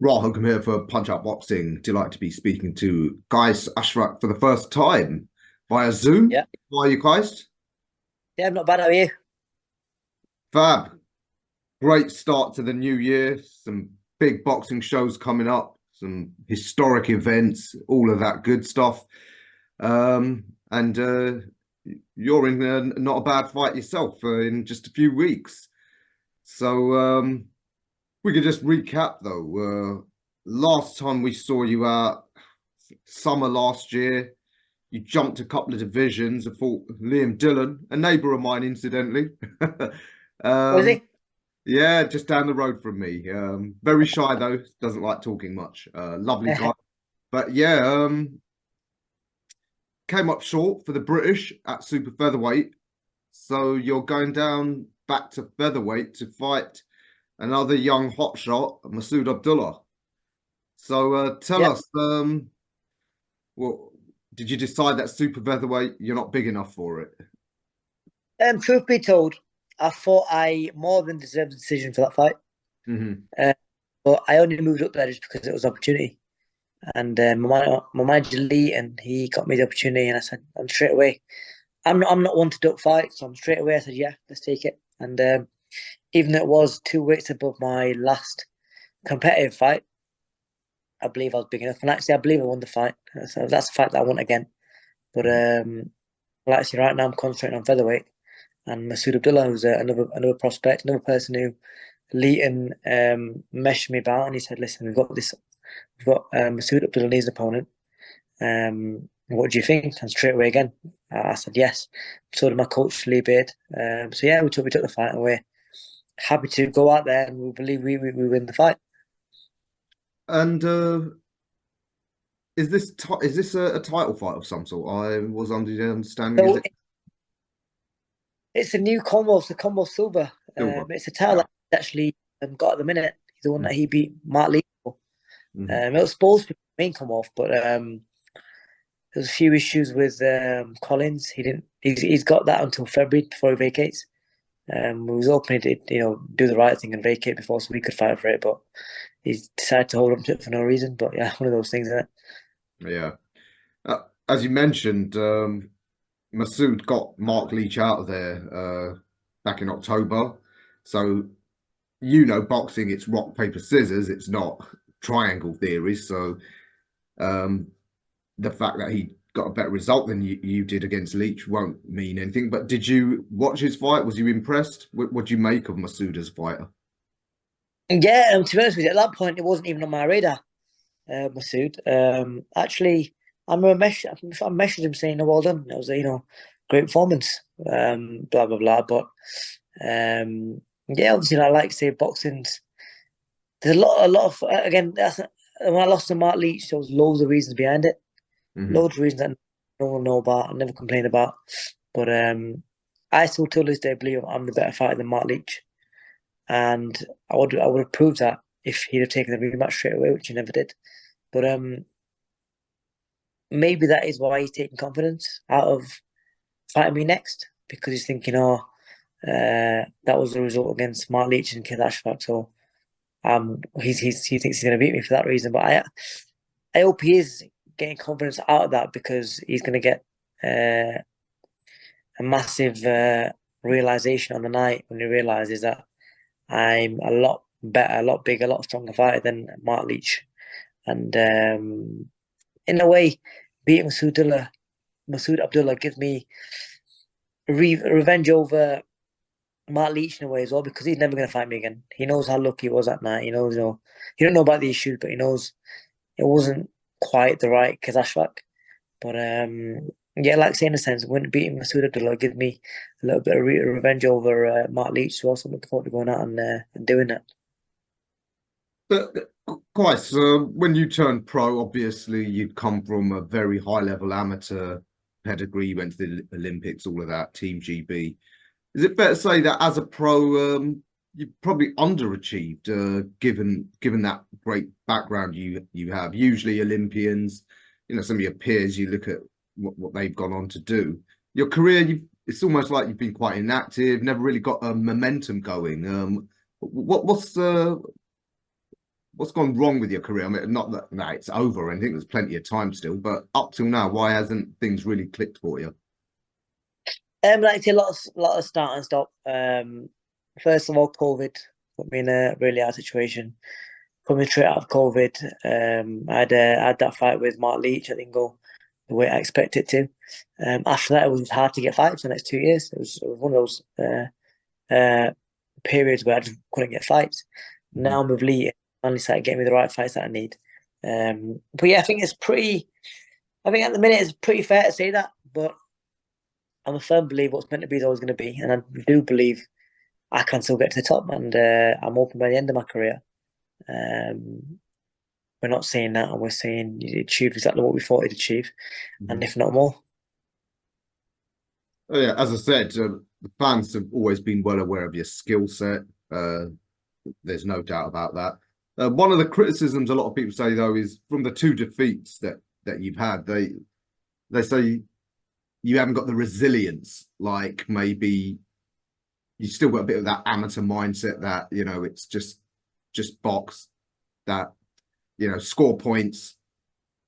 Rahul, I'm here for Punch Out Boxing. Delighted to be speaking to Qais Ashfaq for the first time via Zoom. Yeah, How are you, Qais? yeah, I'm not bad. How are you? Fab. Great start to the new year. Some big boxing shows coming up, some historic events, all of that good stuff. And you're in not a bad fight yourself in just a few weeks. So we could just recap though. Last time we saw you out, summer last year. You jumped a couple of divisions. I fought Liam Dillon, a neighbour of mine, incidentally. Was um, he? yeah, just down the road from me. Very shy though, doesn't like talking much. Lovely guy. But yeah, came up short for the British at super featherweight. So you're going down back to featherweight to fight another young hotshot, MASOOD Abdullah. So tell Yeah. us, well, did you decide that super featherweight you're not big enough for it? Truth be told, I thought I more than deserved the decision for that fight. Hmm. Uh, but I only moved up there just because it was opportunity. And my manager Lee, and he got me the opportunity, and I said, and straight away, I'm not one to duck fights, so I'm straight away. I said, yeah, let's take it. And even though it was two weights above my last competitive fight, I believe I was big enough. And actually, I believe I won the fight. So that's the fight that I won again. But like I say, right now I'm concentrating on featherweight. And MASOOD Abdullah, who's another prospect, another person who Leighton messaged me about, and he said, "Listen, we've got MASOOD Abdullah needs an opponent. What do you think?" And straight away again, I said yes. So did my coach Lee Beard. So yeah, we took the fight, and we're happy to go out there, and we believe we win the fight. And is this a title fight of some sort? I was under the understanding is So it it's a new Commonwealth, the Commonwealth Silver. silver? It's a title Yeah. that he actually got at the minute. He's the one that Mm-hmm. he beat Mark Lee for. Mm-hmm. It was supposed to be the main Commonwealth, but there's a few issues with Collins. He didn't. He's got that until February before he vacates. We was hoping to do the right thing and vacate before so we could fight for it, but he's decided to hold on to it for no reason. But yeah, one of those things, isn't it? Yeah. As you mentioned, MASOOD got Mark Leach out of there back in October. So boxing, it's rock, paper, scissors. It's not triangle theories. So um, the fact that he got a better result than you did against Leach won't mean anything. But did you watch his fight? Was you impressed? What do you make of MASOOD as a fighter? And yeah, to be honest with you, at that point it wasn't even on my radar, Masood. Actually, I'm sure I messaged him saying, "Oh, well done." It was great performance. Blah blah blah. But yeah, obviously, like say boxing's there's a lot of again. When I lost to Mark Leach, there was loads of reasons behind it. Hmm. Loads of reasons that no one know about, I never complain about. But I still till this day believe I'm the better fighter than Mark Leach, and I would have proved that if he'd have taken the rematch straight away, which he never did. But maybe that is why he's taking confidence out of fighting me next because he's thinking, oh, that was the result against Mark Leach and Qais Ashfaq, so he thinks he's going to beat me for that reason. But I hope he is getting confidence out of that because he's going to get uh, a massive realization on the night when he realizes that I'm a lot better, a lot bigger, a lot stronger fighter than Mark Leach. And in a way, beating MASOOD Abdullah gives me revenge over Mark Leach in a way as well because he's never going to fight me again. He knows how lucky he was that night. He knows, he don't know about the issues, but he knows it wasn't quite the right Kazashvak. But yeah, like saying in a sense, when beating MASOOD Abdullah give me a little bit of revenge over Mark Leach, so also looking forward to going out and doing that. But quite, when you turned pro, obviously you'd come from a very high level amateur pedigree. You went to the Olympics, all of that, Team GB. Is it fair to say that as a pro, you probably underachieved, given that great background you have? Usually Olympians, some of your peers, you look at what they've gone on to do. Your career, it's almost like you've been quite inactive, never really got a momentum going. What's what's gone wrong with your career? I mean, not that it's over. I think there's plenty of time still, but up till now, why hasn't things really clicked for you? Like I say, a lot of start and stop. First of all, COVID put me in a really hard situation. Coming straight out of COVID, I had that fight with Mark Leach. I didn't go the way I expected to. After that, it was hard to get fights for the next 2 years. It was one of those periods where I just couldn't get fights. Now with Lee, finally started getting me the right fights that I need. But yeah, I think at the minute it's pretty fair to say that, but I'm a firm believer what's meant to be is always going to be, and I do believe I can still get to the top, and I'm open by the end of my career. We're not saying that, and we're saying you achieved exactly what we thought you'd achieve, and if not more. Oh, yeah, as I said, the fans have always been well aware of your skill set. There's no doubt about that. One of the criticisms a lot of people say, though, is from the 2 defeats that you've had, they say you haven't got the resilience, like maybe you still got a bit of that amateur mindset that, you know, it's just box, that, you know, score points,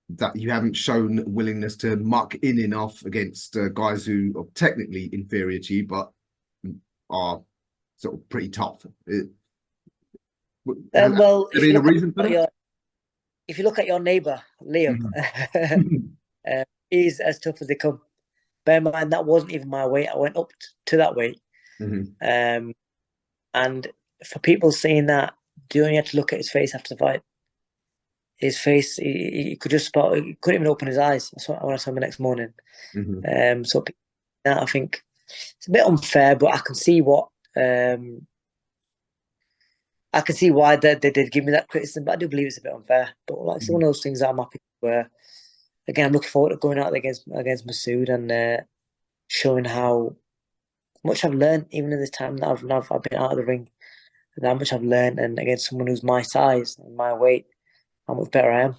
that you haven't shown willingness to muck in enough against guys who are technically inferior to you, but are sort of pretty tough. Well, if you look at your neighbour, Liam, he's as tough as they come. Bear in mind, that wasn't even my weight. I went up to that weight. And for people saying that, you only have to look at his face after the fight. His face, he could just spot. He couldn't even open his eyes. When I saw him the next morning. So I think it's a bit unfair, but I can see why they did give me that criticism. But I do believe it's a bit unfair. But like it's one of those things that I'm happy where, again, I'm looking forward to going out against MASOOD and showing how much I've learned, even in this time that I've been out of the ring, and how much I've learned, and against someone who's my size and my weight, how much better I am.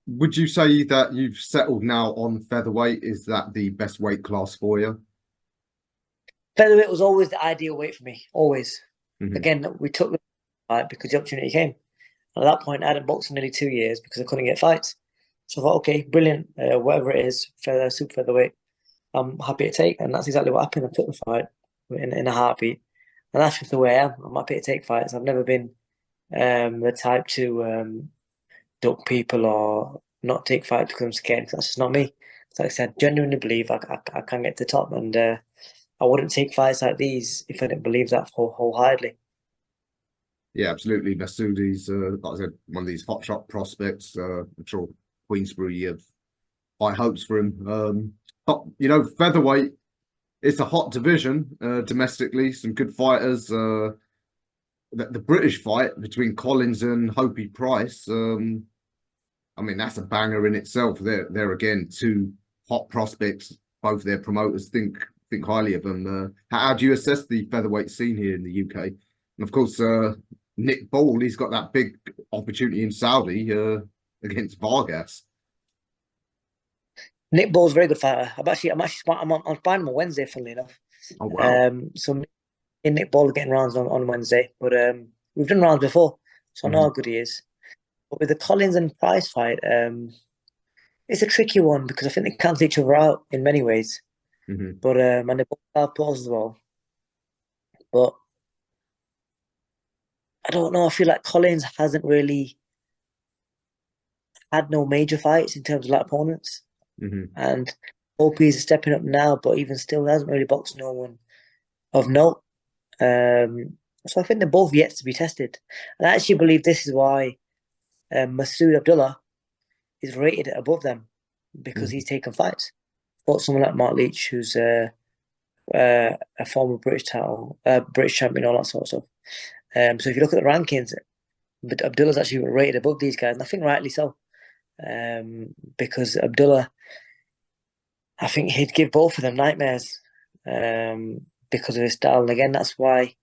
Would you say that you've settled now on featherweight? Is that the best weight class for you? Featherweight was always the ideal weight for me, always. Again, we took the fight because the opportunity came. And at that point, I hadn't boxed for nearly 2 years because I couldn't get fights. So I thought, okay, brilliant, whatever it is, super featherweight, I'm happy to take. And that's exactly what happened. I took the fight in a heartbeat. And that's just the way I am. I'm happy to take fights. I've never been the type to duck people or not take fights because I'm scared. That's just not me. So like I said, genuinely believe I can get to the top, and I wouldn't take fights like these if I didn't believe that wholeheartedly. Yeah, absolutely. MASOOD is, like I said, one of these hotshot prospects. I'm sure Queensberry have high hopes for him. But, you know, featherweight, it's a hot division domestically. Some good fighters. The British fight between Collins and Hopey Price. I mean, that's a banger in itself. They're again 2 hot prospects. Both their promoters think highly of them. How do you assess the featherweight scene here in the UK? And of course, Nick Ball, he's got that big opportunity in Saudi against Vargas. Nick Ball's a very good fighter. I'm buying him on Wednesday, funnily enough. Oh wow! So me and Nick Ball are getting rounds on Wednesday, but we've done rounds before, so I know how good he is. But with the Collins and Price fight, it's a tricky one because I think they cancel each other out in many ways. But and they both have pros as well. But I don't know. I feel like Collins hasn't really had no major fights in terms of like opponents, and Opie's stepping up now, but even still hasn't really boxed no one of note. So I think they're both yet to be tested, and I actually believe this is why MASOOD Abdullah is rated above them, because he's taken fights. Fought someone like Mark Leach, who's a former British champion, all that sort of stuff. So if you look at the rankings, but Abdullah's actually rated above these guys, and I think rightly so. Because Abdullah, I think he'd give both of them nightmares because of his style. And again, that's why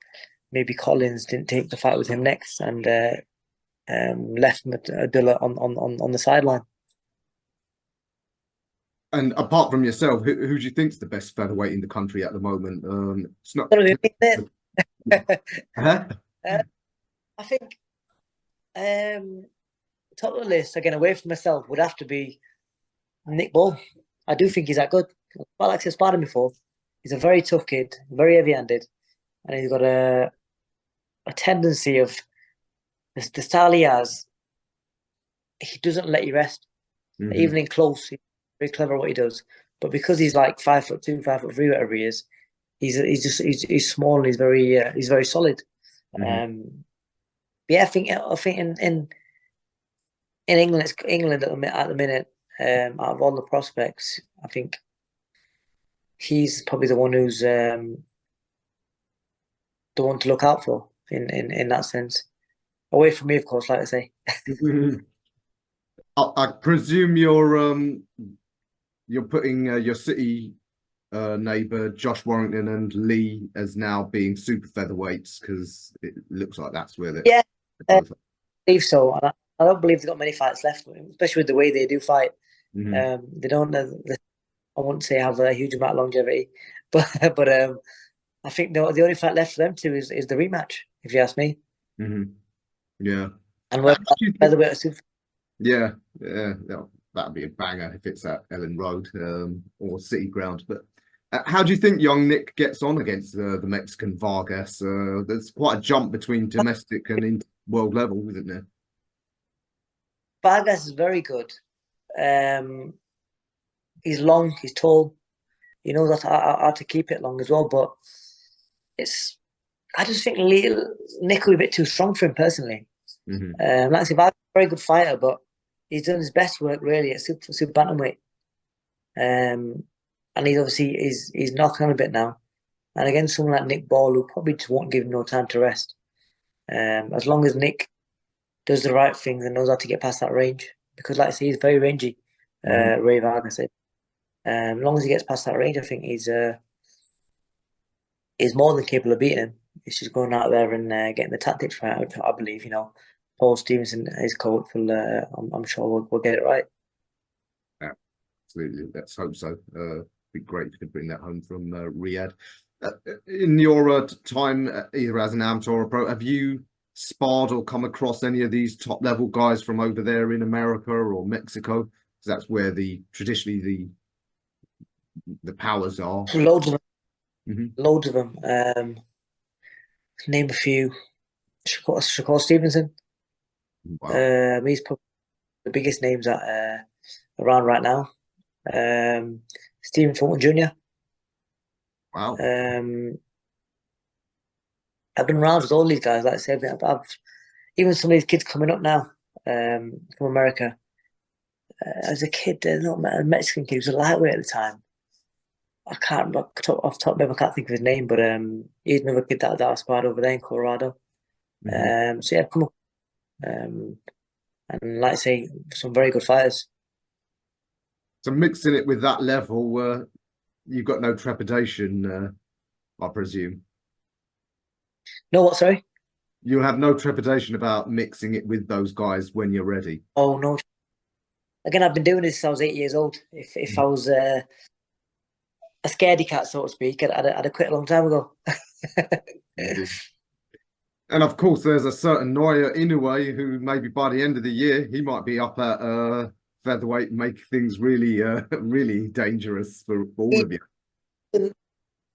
maybe Collins didn't take the fight with him next and left Abdullah on the sideline. And apart from yourself, who do you think's the best featherweight in the country at the moment? It's not. Huh? I think Top of the list again, away from myself, would have to be Nick Ball. I do think he's that good. Well, like I sparred him before. He's a very tough kid, very heavy-handed, and he's got a tendency of the style he has. He doesn't let you rest, even in close. He's very clever at what he does. But because he's like 5'2", 5'3", whatever he is, he's small and he's very solid. Yeah, I think in England, it's England at the minute. Out of all the prospects, I think he's probably the one who's the one to look out for in that sense. Away from me, of course, like I say. I presume you're putting your City neighbour Josh Warrington and Lee as now being super featherweights, because it looks like that's where they're I believe so. And I don't believe they've got many fights left, especially with the way they do fight. They don't. I wouldn't say have a huge amount of longevity, but I think the only fight left for them two is the rematch, if you ask me. Yeah, and we're featherweight super. Yeah, that'd be a banger if it's at Ellen Road or City Ground. But how do you think young Nick gets on against the Mexican Vargas? There's quite a jump between domestic and world level, isn't there? Vargas is very good. He's long, he's tall. He knows how to keep it long as well. But I just think Nick will be a bit too strong for him personally. Like I said, Vargas is a very good fighter, but he's done his best work really at super bantamweight. And he's obviously he's knocking on a bit now. And against someone like Nick Ball, who probably just won't give him no time to rest. As long as Nick does the right things and knows how to get past that range, because like I say, he's very rangy. Ray Vargas said. As long as he gets past that range, I think he's more than capable of beating him. It's just going out there and getting the tactics right. I believe, Paul Stevenson, his coach, will. I'm sure we'll get it right. Absolutely, let's hope so. Be great if you could bring that home from Riyadh. In your time, either as an amateur or a pro, have you sparred or come across any of these top level guys from over there in America or Mexico? Because that's where traditionally the powers are. Loads of them. Loads of them. Name a few. Shakur Stevenson. Wow. He's probably the biggest names around right now. Stephen Fulton Jr. Wow. I've been around with all these guys. Like I said, I've even some of these kids coming up now from America. As a kid, not a Mexican kid, he was a lightweight at the time. I can't off the top of my head, I can't think of his name, but he's another kid that I sparred over there in Colorado. So yeah, come up. And like I say, some very good fighters. So mixing it with that level, you've got no trepidation, I presume. No, what? Sorry. You'll have no trepidation about mixing it with those guys when you're ready. Oh no. Again, I've been doing this since I was 8 years old. If I was a scaredy cat, so to speak, I'd have quit a long time ago. And of course, there's a certain Inouye who maybe by the end of the year, he might be up at featherweight and make things really, really dangerous for all of you.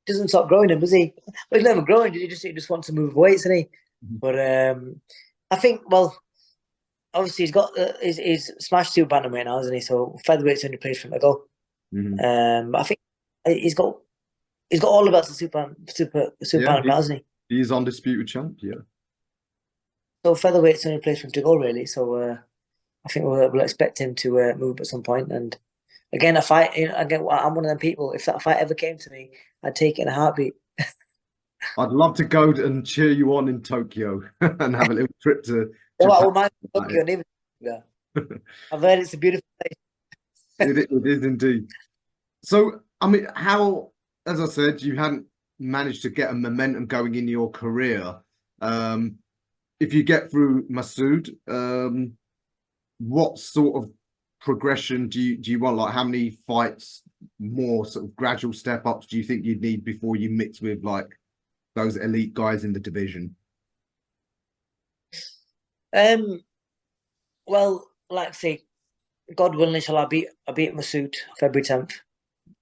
Doesn't stop growing him, does he? Well, he's never growing. He just wants to move weights, isn't he? But I think, well, obviously he's got he's smashed two bantamweight now, isn't he? So featherweight's the only place for him to go. I think he's got all the belts of super bantamweight, hasn't he? He's undisputed champ, yeah. So featherweight's the only place for him to go, really. So I think we'll expect him to move at some point. And again, a fight. Again, I'm one of them people. If that fight ever came to me, I'd take it in a heartbeat. I'd love to go and cheer you on in Tokyo and have a little trip to. Tokyo. I've heard it's a beautiful place. It is indeed. So, I mean, how, as I said, you hadn't managed to get a momentum going in your career. If you get through MASOOD, what sort of progression do you want? Like, how many fights, more sort of gradual step ups do you think you'd need before you mix with like those elite guys in the division? Well, like I say, God willing, inshallah, I beat MASOOD February 10th,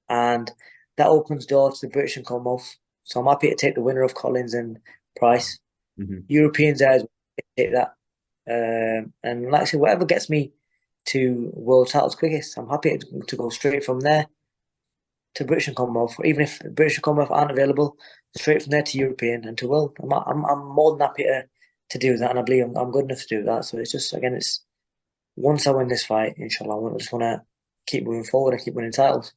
and that opens doors to the British and Commonwealth. So I'm happy to take the winner of Collins and Price. Europeans as well, take that. And like I said, whatever gets me to world titles quickest, I'm happy to go straight from there to British and Commonwealth. Even if British and Commonwealth aren't available, straight from there to European and to world. I'm more than happy to do that, and I believe I'm good enough to do that. So it's just, again, it's once I win this fight, inshallah, I just want to keep moving forward and keep winning titles.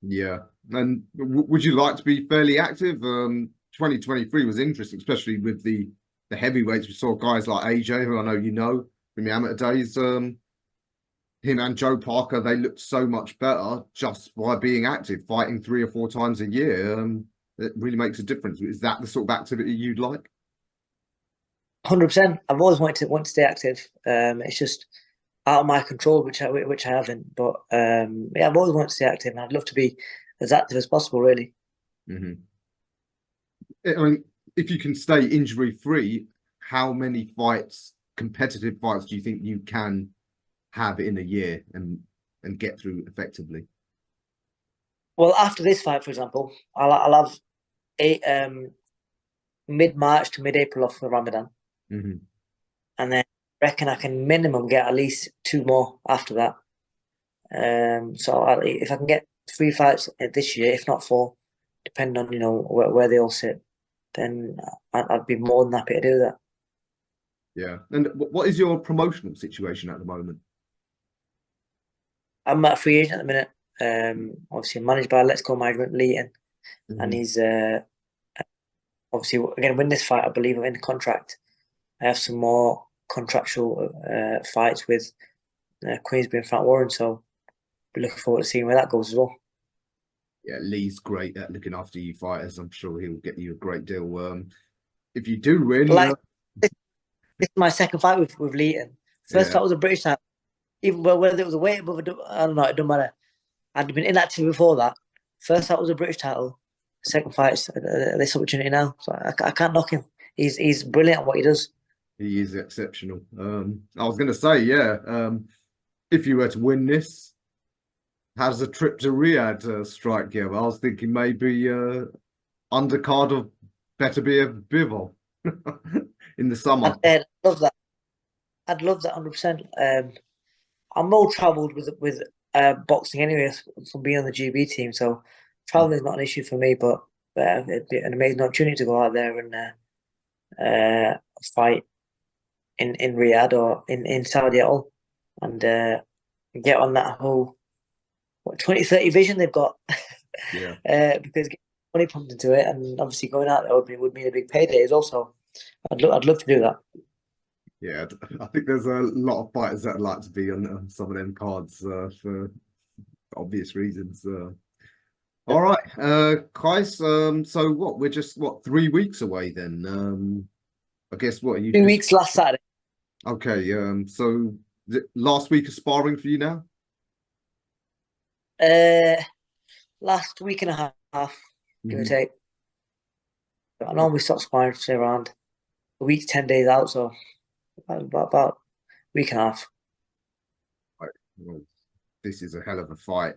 Yeah. And would you like to be fairly active? 2023 was interesting, especially with the heavyweights. We saw guys like AJ, who I know you know from the amateur days. Him and Joe Parker, they looked so much better just by being active, fighting 3 or 4 times a year. It really makes a difference. Is that the sort of activity you'd like? 100%. I've always wanted to stay active. It's just out of my control, which I haven't. But yeah, I've always wanted to stay active, and I'd love to be as active as possible, really. I mean, if you can stay injury free, how many fights, competitive fights, do you think you can have in a year and get through effectively? Well, after this fight, for example, I'll have 8 mid-March to mid-April off for Ramadan, and then I reckon I can minimum get at least 2 more after that. So if I can get 3 fights this year, if not 4, depending on where they all sit, then I'd be more than happy to do that. Yeah. And what is your promotional situation at the moment? I'm a free agent at the minute. Obviously managed by Let's Go migrant Leighton, and he's obviously, again, win this fight, I believe I'm in the contract. I have some more contractual fights with Queensberry and Frank Warren, so be looking forward to seeing where that goes as well. Yeah, Lee's great at looking after you fighters. I'm sure he'll get you a great deal. If you do win, this is my second fight with Leighton. First fight was a British title. Even whether it was a weight above, I don't know, it doesn't matter. I'd been inactive before that. First fight was a British title. Second fight's this opportunity now, so I can't knock him. He's brilliant at what he does. He is exceptional. I was going to say, if you were to win this, how does a trip to Riyadh strike you? I was thinking maybe undercard of Better Be a Bivol in the summer. I'd love that. I'd love that 100%. I'm well travelled with boxing anyway from being on the GB team, so travelling is not an issue for me. But it'd be an amazing opportunity to go out there and fight in Riyadh or in Saudi at all, and get on that whole 2030 vision they've got. Yeah. Because getting money pumped into it, and obviously going out there would mean a big payday as also. I'd love to do that. Yeah, I think there's a lot of fighters that would like to be on some of them cards for obvious reasons. All right, Qais, so what? We're just 3 weeks away then. I guess what are you? 2 weeks last Saturday. Okay, so last week of sparring for you now? Last week and a half, give or take. I normally stop sparring say around a week, 10 days out, so about a week and a half. Right. Well, this is a hell of a fight.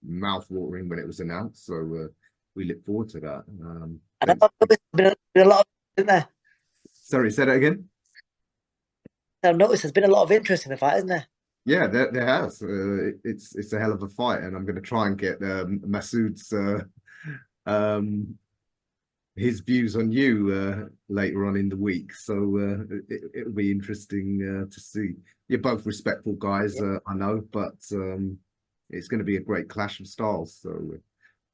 Mouth watering when it was announced, so we look forward to that. And there's been a lot of, isn't there? Sorry, say that again. I've noticed there's been a lot of interest in the fight, isn't there? Yeah, there has. It's a hell of a fight, and I'm going to try and get Masood's his views on you later on in the week. So it'll be interesting to see. You're both respectful guys, I know, but it's going to be a great clash of styles. So,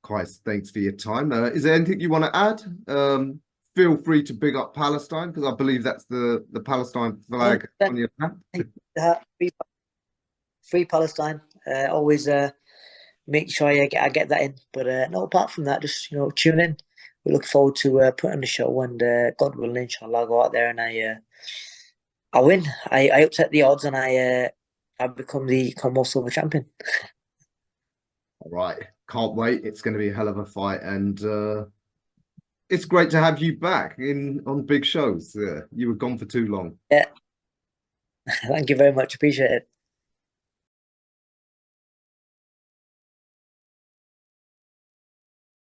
Qais, thanks for your time. Is there anything you want to add? Feel free to big up Palestine, because I believe that's the Palestine flag on your hat. Free Palestine. Always make sure I get that in. But no, apart from that, just tune in. We look forward to putting on the show, and God willing, inshallah, I'll go out there and I win. I upset the odds, and I become the Commonwealth Silver Champion. All right, can't wait. It's going to be a hell of a fight, and it's great to have you back on big shows. You were gone for too long. Yeah, Thank you very much. Appreciate it.